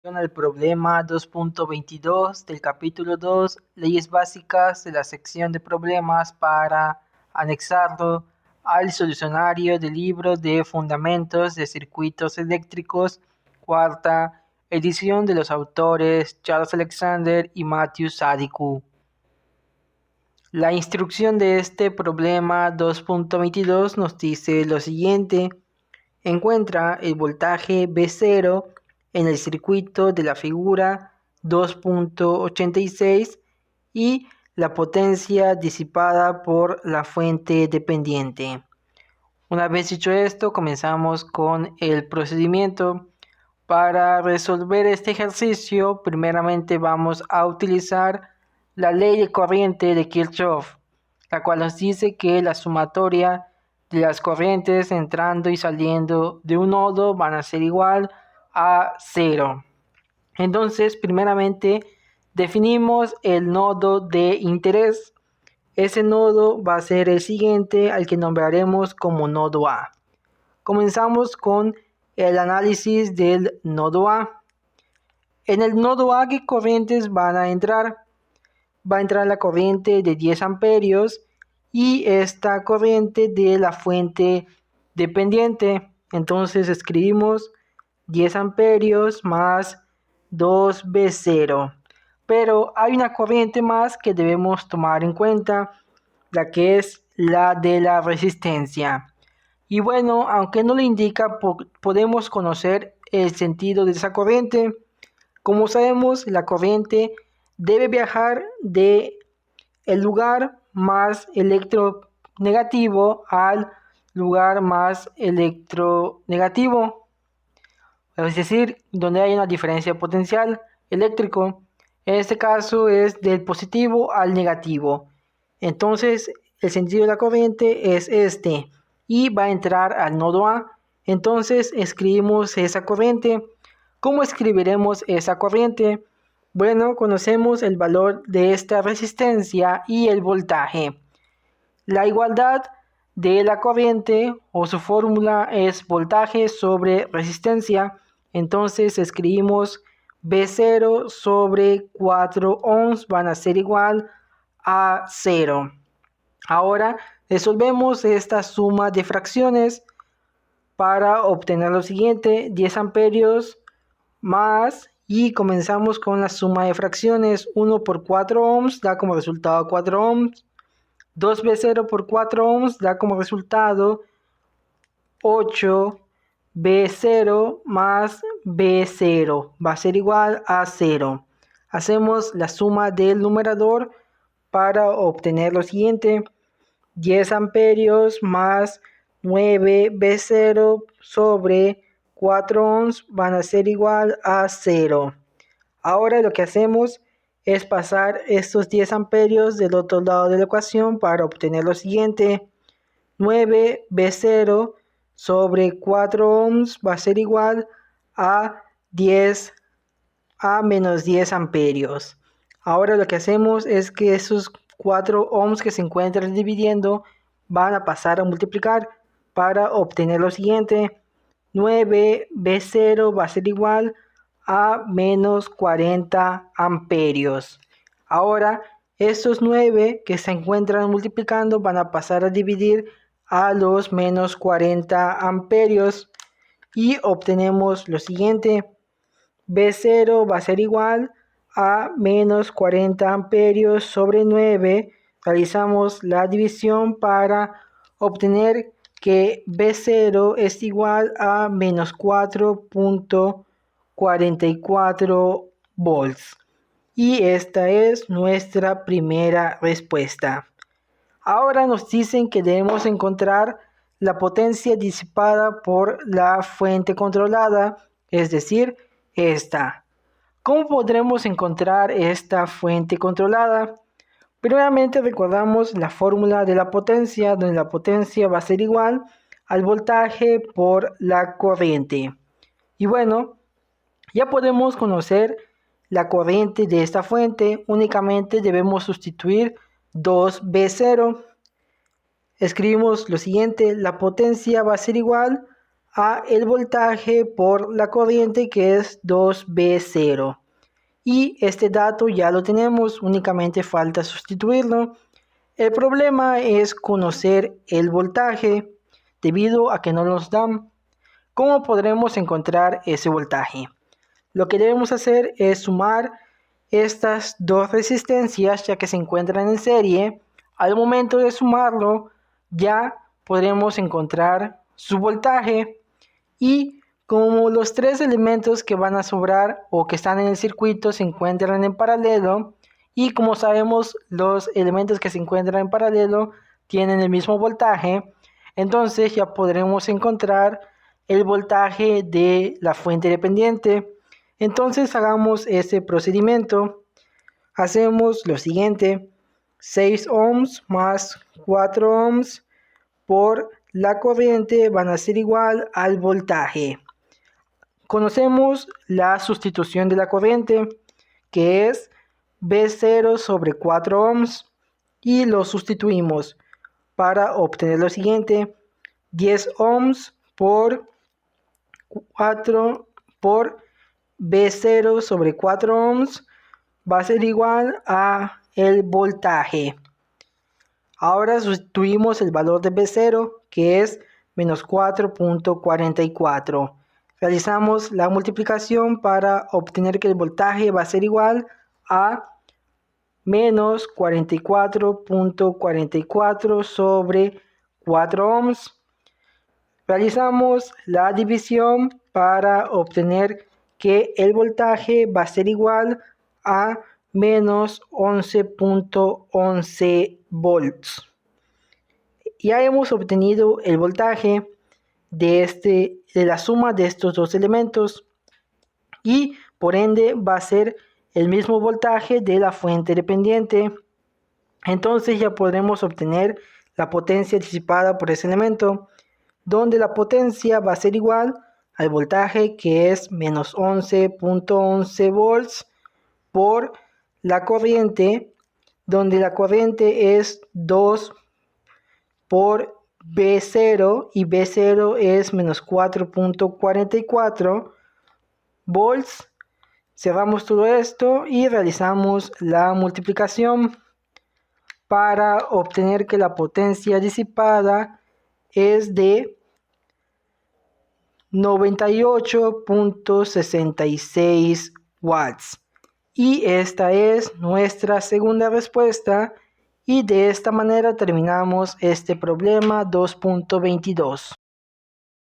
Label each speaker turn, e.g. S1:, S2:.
S1: Al problema 2.22 del capítulo 2, leyes básicas de la sección de problemas para anexarlo al solucionario del libro de fundamentos de circuitos eléctricos, cuarta edición de los autores Charles Alexander y Matthew Sadiku. La instrucción de este problema 2.22 nos dice lo siguiente: encuentra el voltaje V0 en el circuito de la figura 2.86 y la potencia disipada por la fuente dependiente. Una vez dicho esto, comenzamos con el procedimiento. Para resolver este ejercicio, primeramente vamos a utilizar la ley de corriente de Kirchhoff, la cual nos dice que la sumatoria de las corrientes entrando y saliendo de un nodo van a ser igual a 0. Entonces, primeramente, definimos el nodo de interés. Ese nodo va a ser el siguiente, al que nombraremos como nodo A. Comenzamos con el análisis del nodo A. En el nodo A, ¿qué corrientes van a entrar? Va a entrar la corriente de 10 amperios y esta corriente de la fuente dependiente. Entonces escribimos 10 amperios más 2V0. Pero hay una corriente más que debemos tomar en cuenta, la que es la de la resistencia. Y bueno, aunque no lo indica, podemos conocer el sentido de esa corriente. Como sabemos, la corriente debe viajar de el lugar más electronegativo al lugar más electronegativo, es decir, donde hay una diferencia potencial eléctrico. En este caso es del positivo al negativo. Entonces, el sentido de la corriente es este y va a entrar al nodo A. Entonces, escribimos esa corriente. ¿Cómo escribiremos esa corriente? Bueno, conocemos el valor de esta resistencia y el voltaje. La igualdad de la corriente o su fórmula es voltaje sobre resistencia. Entonces escribimos V0 sobre 4 ohms van a ser igual a 0. Ahora resolvemos esta suma de fracciones para obtener lo siguiente: 10 amperios más, y comenzamos con la suma de fracciones. 1 por 4 ohms da como resultado 4 ohms. 2V0 por 4 ohms da como resultado 8V0 más V0 va a ser igual a 0. Hacemos la suma del numerador para obtener lo siguiente: 10 amperios más 9V0 sobre 4 ohms van a ser igual a 0. Ahora lo que hacemos es pasar estos 10 amperios del otro lado de la ecuación para obtener lo siguiente: 9V0 sobre 4 ohms va a ser igual a menos 10 amperios. Ahora lo que hacemos es que esos 4 ohms que se encuentran dividiendo van a pasar a multiplicar para obtener lo siguiente: 9V0 va a ser igual a menos 40 amperios. Ahora, estos 9 que se encuentran multiplicando van a pasar a dividir a los menos 40 amperios y obtenemos lo siguiente: V0 va a ser igual a menos 40 amperios sobre 9. Realizamos la división para obtener que V0 es igual a menos 4.44 volts. Y esta es nuestra primera respuesta. Ahora nos dicen que debemos encontrar la potencia disipada por la fuente controlada, es decir, esta. ¿Cómo podremos encontrar esta fuente controlada? Primeramente recordamos la fórmula de la potencia, donde la potencia va a ser igual al voltaje por la corriente. Y bueno, ya podemos conocer la corriente de esta fuente. Únicamente debemos sustituir 2V0. Escribimos lo siguiente: la potencia va a ser igual a el voltaje por la corriente, que es 2V0. Y este dato ya lo tenemos, únicamente falta sustituirlo. El problema es conocer el voltaje debido a que no nos dan. ¿Cómo podremos encontrar ese voltaje? Lo que debemos hacer es sumar estas dos resistencias, ya que se encuentran en serie. Al momento de sumarlo, ya podremos encontrar su voltaje. Y como los tres elementos que van a sobrar o que están en el circuito se encuentran en paralelo, y como sabemos los elementos que se encuentran en paralelo tienen el mismo voltaje, entonces ya podremos encontrar el voltaje de la fuente dependiente. Entonces hagamos ese procedimiento. Hacemos lo siguiente: 6 ohms más 4 ohms por la corriente van a ser igual al voltaje. Conocemos la sustitución de la corriente, que es V0 sobre 4 ohms, y lo sustituimos para obtener lo siguiente: 10 ohms por 4 por V0 sobre 4 ohms va a ser igual a el voltaje. Ahora sustituimos el valor de V0, que es menos 4.44. Realizamos la multiplicación para obtener que el voltaje va a ser igual a menos 44.44 sobre 4 ohms. Realizamos la división para obtener que el voltaje va a ser igual a menos 11.11 volts. Ya hemos obtenido el voltaje de la suma de estos dos elementos, y por ende va a ser el mismo voltaje de la fuente dependiente. Entonces ya podremos obtener la potencia disipada por ese elemento, donde la potencia va a ser igual al voltaje, que es menos 11.11 volts por la corriente, donde la corriente es 2 por V0 y V0 es menos 4.44 volts. Cerramos todo esto y realizamos la multiplicación para obtener que la potencia disipada es de 98.66 watts. Y esta es nuestra segunda respuesta, y de esta manera terminamos este problema 2.22.